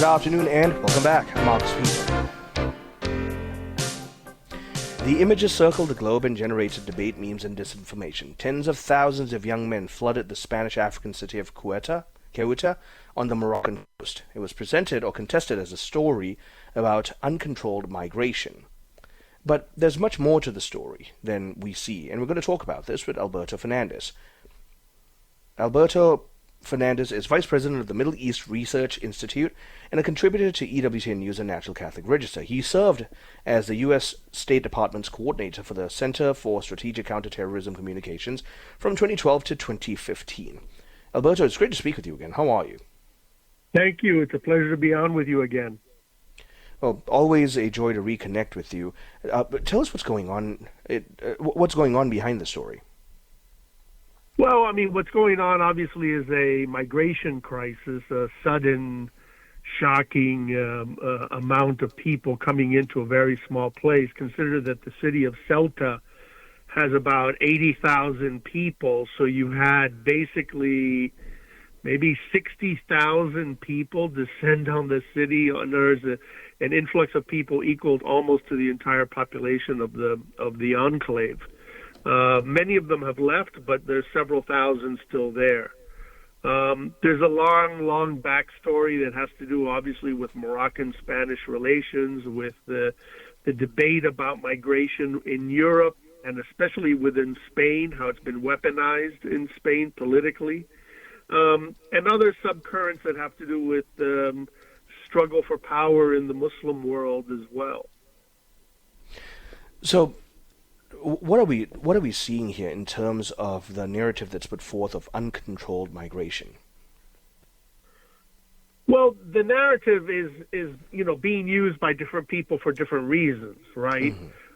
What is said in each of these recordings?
Good afternoon and welcome back. I'm Marcus Peter. The images circled the globe and generated debate, memes, and disinformation. Tens of thousands of young men flooded the Spanish-African city of Ceuta on the Moroccan coast. It was presented or contested as a story about uncontrolled migration. But there's much more to the story than we see, and we're going to talk about this with Alberto Fernandez. Alberto Fernandez is Vice President of the Middle East Research Institute and a contributor to EWTN News and National Catholic Register. He served as the U.S. State Department's coordinator for the Center for Strategic Counterterrorism Communications from 2012 to 2015. Alberto, it's great to speak with you again. How are you? Thank you. It's a pleasure to be on with you again. Well, always a joy to reconnect with you. But tell us what's going on. What's going on behind the story? Well, I mean, what's going on obviously is a migration crisis, a sudden, shocking amount of people coming into a very small place. Consider that the city of Ceuta has about 80,000 people, so you had basically maybe 60,000 people descend on the city. And there's an influx of people equaled almost to the entire population of the enclave. Many of them have left, but there's several thousand still there. There's a long backstory that has to do, obviously, with Moroccan-Spanish relations, with the debate about migration in Europe, and especially within Spain, how it's been weaponized in Spain politically, and other subcurrents that have to do with struggle for power in the Muslim world as well. So, what are we seeing here in terms of the narrative that's put forth of uncontrolled migration? Well, the narrative is being used by different people for different reasons, right?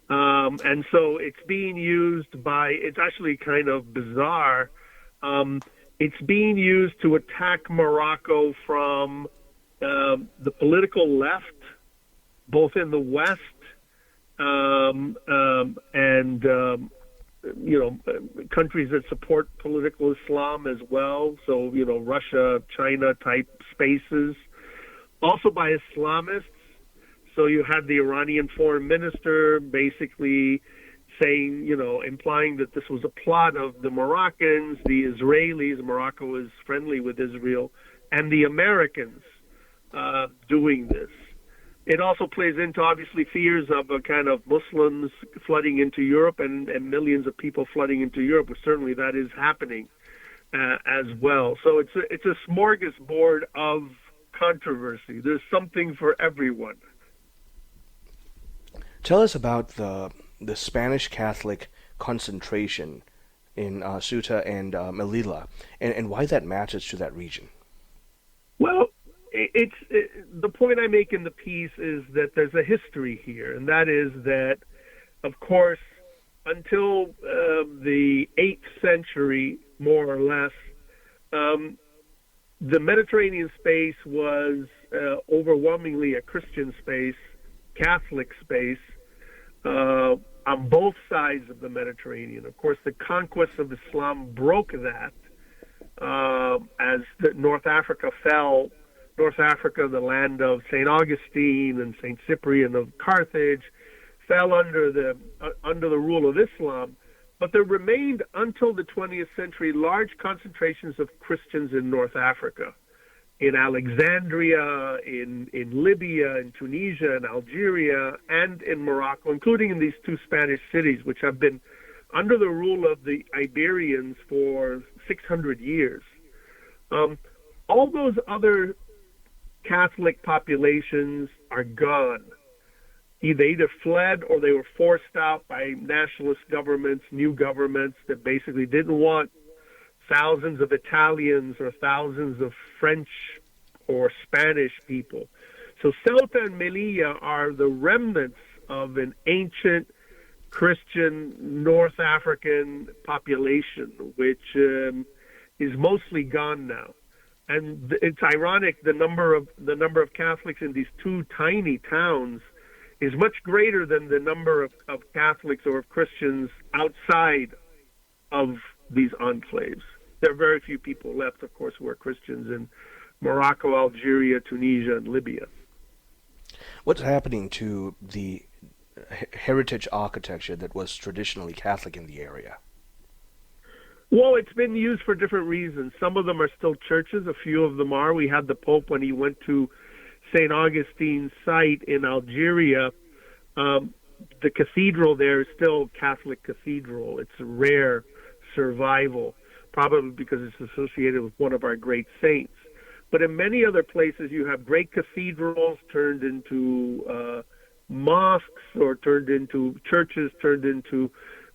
Mm-hmm. And so it's being used by. It's actually kind of bizarre. It's being used to attack Morocco from the political left, both in the West. Countries that support political Islam as well. So, Russia, China type spaces. Also by Islamists. So you had the Iranian foreign minister basically saying, implying that this was a plot of the Moroccans, the Israelis. Morocco is friendly with Israel, and the Americans doing this. It also plays into, obviously, fears of a kind of Muslims flooding into Europe and millions of people flooding into Europe. But certainly that is happening as well. So it's a smorgasbord of controversy. There's something for everyone. Tell us about the Spanish Catholic concentration in Ceuta and Melilla, and why that matters to that region. Well, the point I make in the piece is that there's a history here, and that is that, of course, until the 8th century, more or less, the Mediterranean space was overwhelmingly a Christian space, Catholic space, on both sides of the Mediterranean. Of course, the conquest of Islam broke that as North Africa fell. North Africa, the land of St. Augustine and St. Cyprian of Carthage, fell under the rule of Islam. But there remained, until the 20th century, large concentrations of Christians in North Africa, in Alexandria, in Libya, in Tunisia, in Algeria, and in Morocco, including in these two Spanish cities, which have been under the rule of the Iberians for 600 years. All those other Catholic populations are gone. They either fled or they were forced out by nationalist governments, new governments that basically didn't want thousands of Italians or thousands of French or Spanish people. So Ceuta and Melilla are the remnants of an ancient Christian North African population, which is mostly gone now. And it's ironic, the number of Catholics in these two tiny towns is much greater than the number of Catholics or of Christians outside of these enclaves. There are very few people left, of course, who are Christians in Morocco, Algeria, Tunisia, and Libya. What's happening to the heritage architecture that was traditionally Catholic in the area? Well, it's been used for different reasons. Some of them are still churches. A few of them are. We had the Pope when he went to St. Augustine's site in Algeria. The cathedral there is still Catholic cathedral. It's a rare survival, probably because it's associated with one of our great saints. But in many other places, you have great cathedrals turned into mosques, or turned into churches, turned into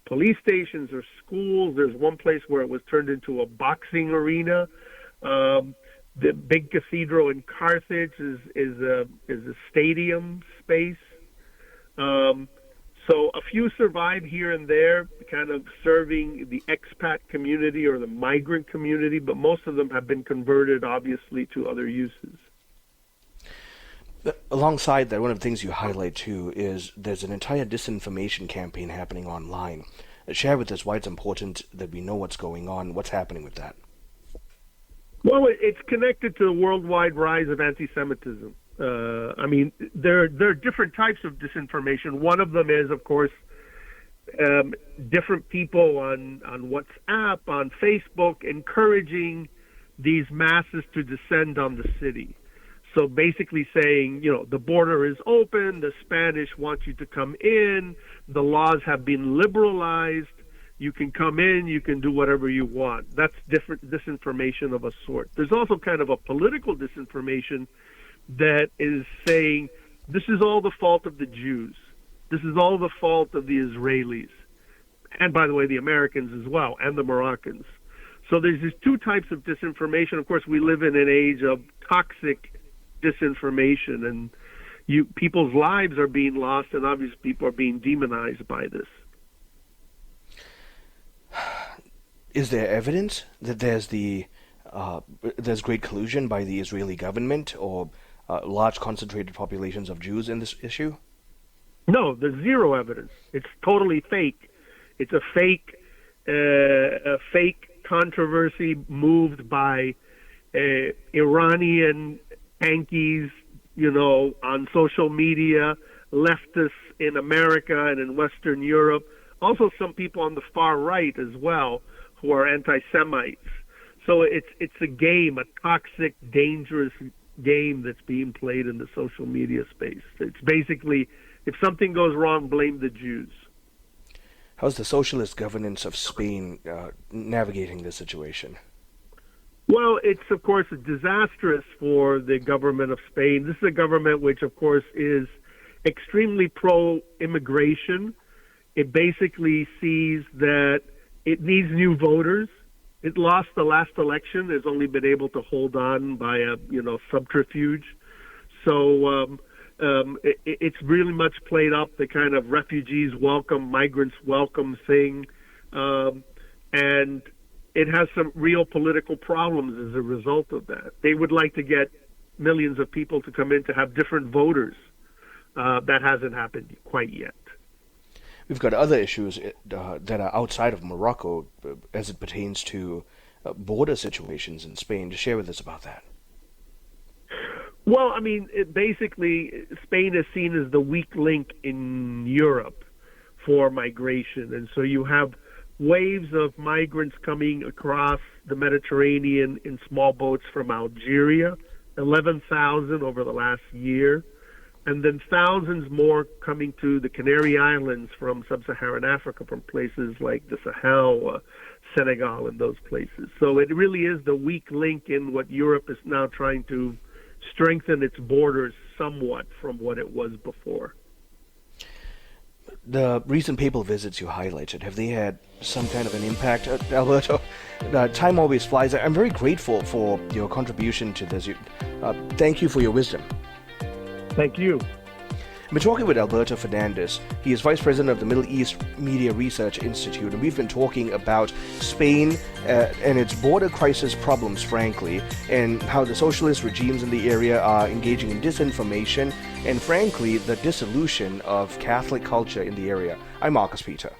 police stations or schools. There's one place where it was turned into a boxing arena. The big cathedral in Carthage is a stadium space. So a few survive here and there, kind of serving the expat community or the migrant community, but most of them have been converted, obviously, to other uses. Alongside that, one of the things you highlight, too, is there's an entire disinformation campaign happening online. Share with us why it's important that we know what's going on, what's happening with that. Well, it's connected to the worldwide rise of anti-Semitism. I mean, there are different types of disinformation. One of them is, of course, different people on WhatsApp, on Facebook, encouraging these masses to descend on the city. So basically saying, the border is open, the Spanish want you to come in, the laws have been liberalized, you can come in, you can do whatever you want. That's different disinformation of a sort. There's also kind of a political disinformation that is saying this is all the fault of the Jews. This is all the fault of the Israelis. And by the way, the Americans as well, and the Moroccans. So there's these two types of disinformation. Of course, we live in an age of toxic disinformation, and people's lives are being lost, and obviously people are being demonized by this. Is there evidence that there's great collusion by the Israeli government or large concentrated populations of Jews in this issue? No, there's zero evidence. It's totally fake. It's a fake controversy moved by Iranian Yankees, on social media, leftists in America and in Western Europe, also some people on the far right as well who are anti-Semites. So it's a game, a toxic, dangerous game that's being played in the social media space. It's basically, if something goes wrong, blame the Jews. How's the socialist governance of Spain navigating this situation? Well, it's, of course, disastrous for the government of Spain. This is a government which, of course, is extremely pro-immigration. It basically sees that it needs new voters. It lost the last election. It's only been able to hold on by a, subterfuge. So it's really much played up the kind of refugees welcome, migrants welcome thing. And it has some real political problems as a result of that. They would like to get millions of people to come in to have different voters. That hasn't happened quite yet. We've got other issues that are outside of Morocco as it pertains to border situations in Spain. To share with us about that. Well, I mean, basically, Spain is seen as the weak link in Europe for migration. And so you have waves of migrants coming across the Mediterranean in small boats from Algeria, 11,000 over the last year, and then thousands more coming to the Canary Islands from sub-Saharan Africa, from places like the Sahel, Senegal, and those places. So it really is the weak link in what Europe is now trying to strengthen its borders somewhat from what it was before. The recent papal visits you highlighted, have they had some kind of an impact? Alberto, time always flies. I'm very grateful for your contribution to this. Thank you for your wisdom. Thank you. I've been talking with Alberto Fernandez. He is Vice President of the Middle East Media Research Institute, and we've been talking about Spain and its border crisis problems, frankly, and how the socialist regimes in the area are engaging in disinformation, and frankly, the dissolution of Catholic culture in the area. I'm Marcus Peter.